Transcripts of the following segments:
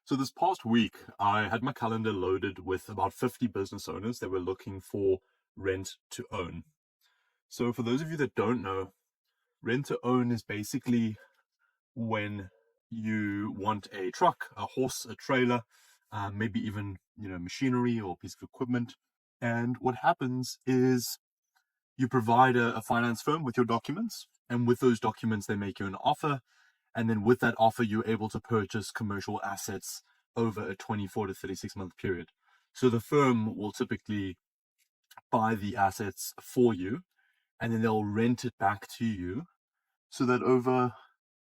So this past week, I had my calendar loaded with about 50 business owners that were looking for rent to own. So for those of you that don't know, rent to own is basically when you want a truck, a horse, a trailer, maybe even machinery or piece of equipment. And what happens is you provide a finance firm with your documents, and with those documents, they make you an offer. And then with that offer, you're able to purchase commercial assets over a 24 to 36 month period. So the firm will typically buy the assets for you, and then they'll rent it back to you so that over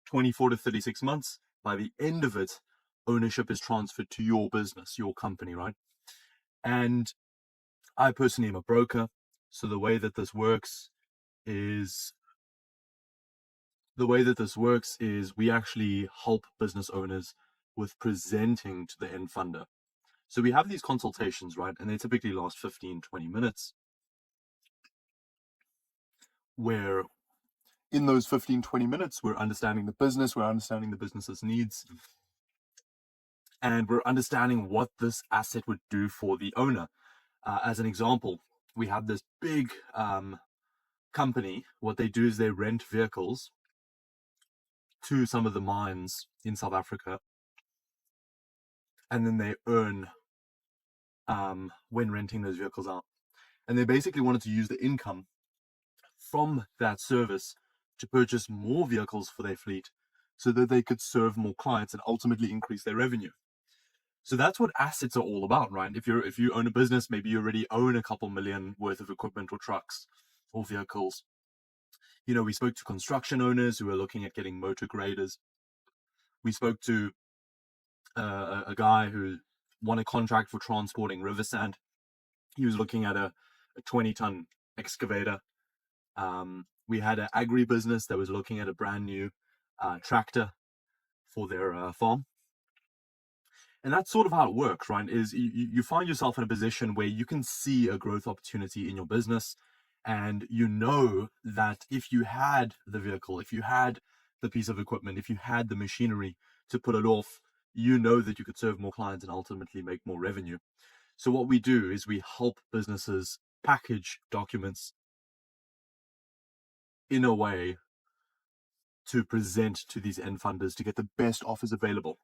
24 to 36 months, by the end of it, ownership is transferred to your business, your company, right? And I personally am a broker. So is the way that this works is we actually help business owners with presenting to the end funder. So we have these consultations, right? And they typically last 15, 20 minutes, where in those 15, 20 minutes, we're understanding the business, we're understanding the business's needs, and we're understanding what this asset would do for the owner. As an example, we have this big company. What they do is they rent vehicles to some of the mines in South Africa, and then they earn when renting those vehicles out. And they basically wanted to use the income from that service to purchase more vehicles for their fleet so that they could serve more clients and ultimately increase their revenue. So that's what assets are all about, right? If you own a business, maybe you already own a couple million worth of equipment or trucks or vehicles. We spoke to construction owners who are looking at getting motor graders. We spoke to a guy who won a contract for transporting river sand. He was looking at a 20-ton excavator. We had an agribusiness that was looking at a brand new tractor for their farm. And that's sort of how it works, right? Is you find yourself in a position where you can see a growth opportunity in your business, and you know that if you had the vehicle, if you had the piece of equipment, if you had the machinery to put it off, you know that you could serve more clients and ultimately make more revenue. So what we do is we help businesses package documents in a way to present to these end funders to get the best offers available.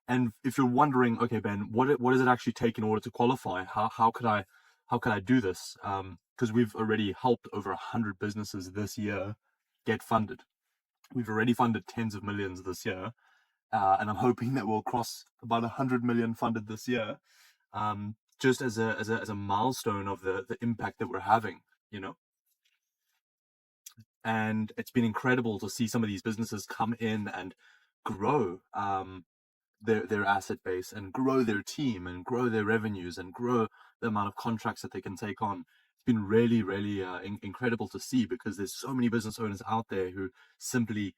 And if you're wondering, okay, Ben, what does it actually take in order to qualify? How could I do this? Because we've already helped over 100 businesses this year get funded. We've already funded tens of millions this year, and I'm hoping that we'll cross about 100 million funded this year, just as a milestone of the impact that we're having, And it's been incredible to see some of these businesses come in and grow their asset base and grow their team and grow their revenues and grow the amount of contracts that they can take on. It's been really, really incredible to see, because there's so many business owners out there who simply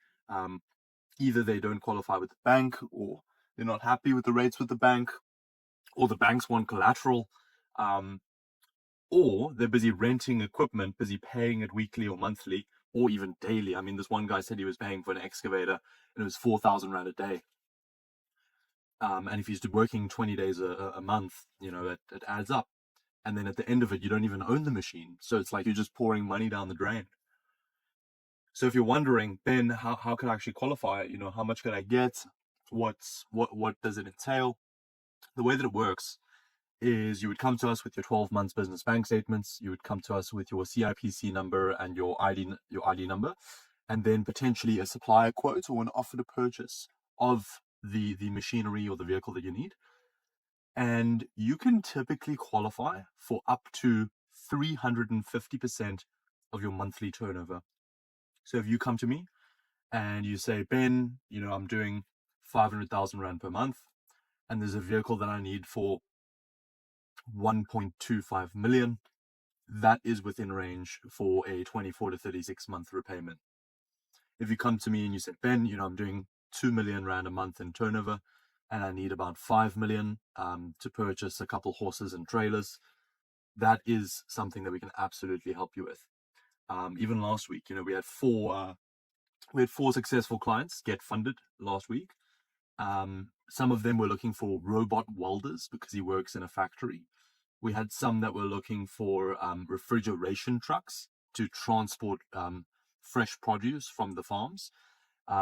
either they don't qualify with the bank, or they're not happy with the rates with the bank, or the banks want collateral, or they're busy renting equipment, busy paying it weekly or monthly or even daily. I mean, this one guy said he was paying for an excavator and it was 4,000 Rand a day. And if he's working 20 days a month, it adds up. And then at the end of it, you don't even own the machine. So it's like you're just pouring money down the drain. So if you're wondering, Ben, how could I actually qualify? How much could I get? What does it entail? The way that it works is you would come to us with your 12 months business bank statements. You would come to us with your CIPC number and your ID number, and then potentially a supplier quote or an offer to purchase of the machinery or the vehicle that you need. And you can typically qualify for up to 350% of your monthly turnover. So if you come to me and you say, Ben, I'm doing 500,000 Rand per month, and there's a vehicle that I need for 1.25 million, that is within range for a 24 to 36 month repayment. If you come to me and you say, Ben, I'm doing 2 million Rand a month in turnover, and I need about 5 million to purchase a couple horses and trailers, that is something that we can absolutely help you with. Even last week, we had four successful clients get funded last week. Some of them were looking for robot welders because he works in a factory. We had some that were looking for refrigeration trucks to transport fresh produce from the farms.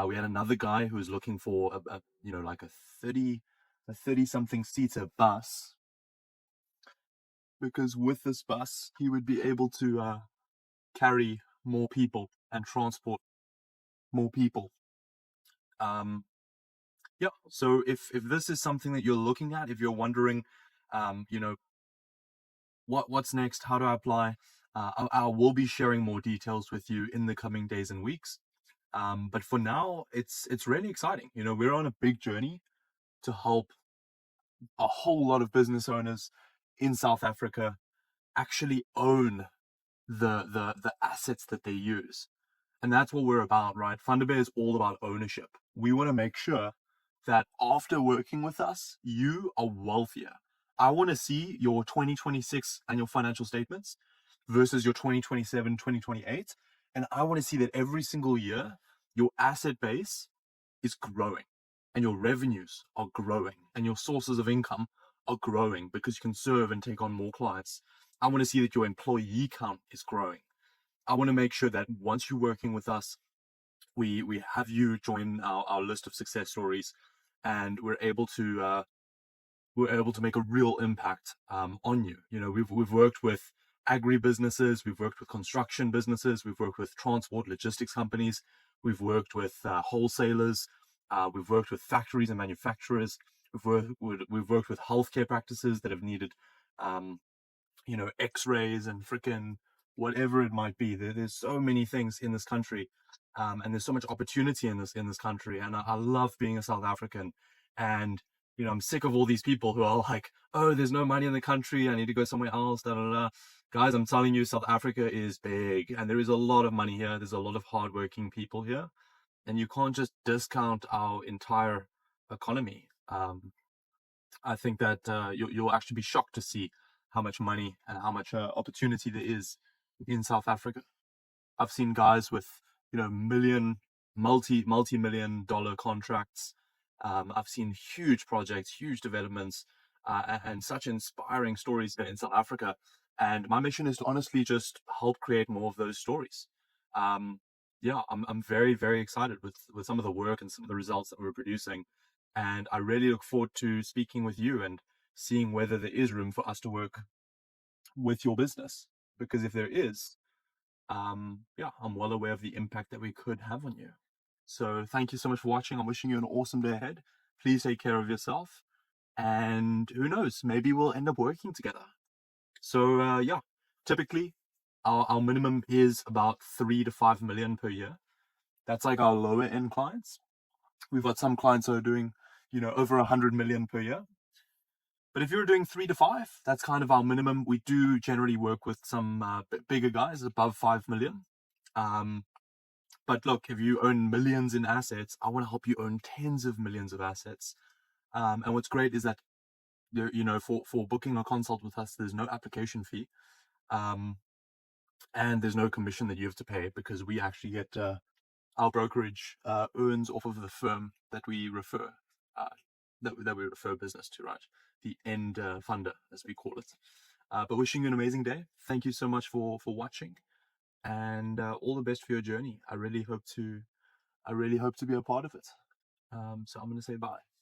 We had another guy who was looking for like a 30 something seater bus, because with this bus he would be able to carry more people and transport more people. Um, yeah. So if this is something that you're looking at, if you're wondering, you know, what's next, how do I apply, I will be sharing more details with you in the coming days and weeks. But for now, it's really exciting. You know, we're on a big journey to help a whole lot of business owners in South Africa actually own the assets that they use. And that's what we're about, right? Thunderbird is all about ownership. We want to make sure that after working with us, you are wealthier. I want to see your 2026 annual financial statements versus your 2027, 2028. And I want to see that every single year, your asset base is growing and your revenues are growing and your sources of income are growing because you can serve and take on more clients. I want to see that your employee count is growing. I want to make sure that once you're working with us, we have you join our list of success stories, and we're able to make a real impact on you. You know, we've worked with agri businesses, we've worked with construction businesses, we've worked with transport logistics companies, we've worked with wholesalers, we've worked with factories and manufacturers, we've worked with healthcare practices that have needed um, x-rays and freaking whatever it might be. There's so many things in this country, and there's so much opportunity in this country, and I love being a South African. And I'm sick of all these people who are like, oh, there's no money in the country, I need to go somewhere else, da da da. Guys, I'm telling you, South Africa is big, and there is a lot of money here. There's a lot of hardworking people here, and you can't just discount our entire economy. I think that you'll actually be shocked to see how much money and how much opportunity there is in South Africa. I've seen guys with multi-million dollar contracts. I've seen huge projects, huge developments, and such inspiring stories there in South Africa. And my mission is to honestly just help create more of those stories. Um, yeah, I'm very very excited with some of the work and some of the results that we're producing, and I really look forward to speaking with you and seeing whether there is room for us to work with your business. Because if there is, yeah, I'm well aware of the impact that we could have on you. So thank you so much for watching. I'm wishing you an awesome day ahead. Please take care of yourself. And who knows, maybe we'll end up working together. So yeah, typically our minimum is about 3 to 5 million per year. That's like our lower end clients. We've got some clients who are doing, over 100 million per year. But if you're doing 3 to 5, that's kind of our minimum. We do generally work with some bigger guys above 5 million. But look, if you own millions in assets, I want to help you own tens of millions of assets. And what's great is that for booking a consult with us, there's no application fee, and there's no commission that you have to pay, because we actually get our brokerage earns off of the firm that we refer uh, that we refer business to, right? The end funder, as we call it. But wishing you an amazing day. Thank you so much for watching, and all the best for your journey. I really hope to be a part of it. So I'm going to say bye.